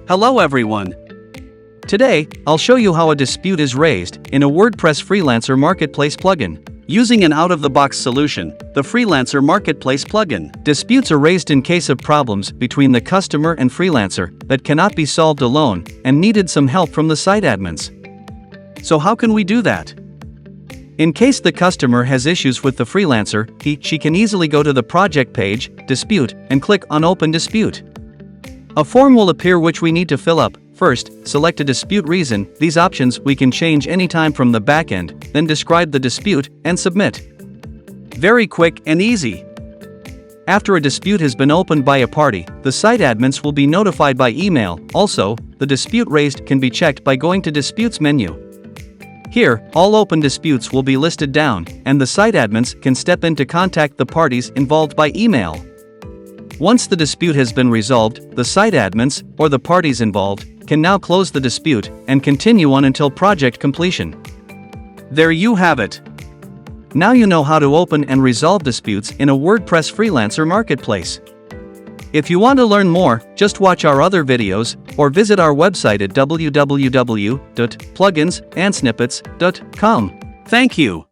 Hello everyone! Today, I'll show you how a dispute is raised in a WordPress Freelancer Marketplace plugin. Using an out-of-the-box solution, the Freelancer Marketplace Plugin. Disputes are raised in case of problems between the customer and freelancer that cannot be solved alone and needed some help from the site admins. So how can we do that? In case the customer has issues with the freelancer, she can easily go to the project page, Dispute, and click on Open Dispute. A form will appear which we need to fill up. First, select a dispute reason. These options we can change anytime from the backend, then describe the dispute and submit. Very quick and easy. After a dispute has been opened by a party, the site admins will be notified by email. Also, the dispute raised can be checked by going to Disputes menu. Here, all open disputes will be listed down, and the site admins can step in to contact the parties involved by email. Once the dispute has been resolved, the site admins, or the parties involved, can now close the dispute and continue on until project completion. There you have it. Now you know how to open and resolve disputes in a WordPress Freelancer Marketplace. If you want to learn more, just watch our other videos, or visit our website at www.pluginsandsnippets.com. Thank you.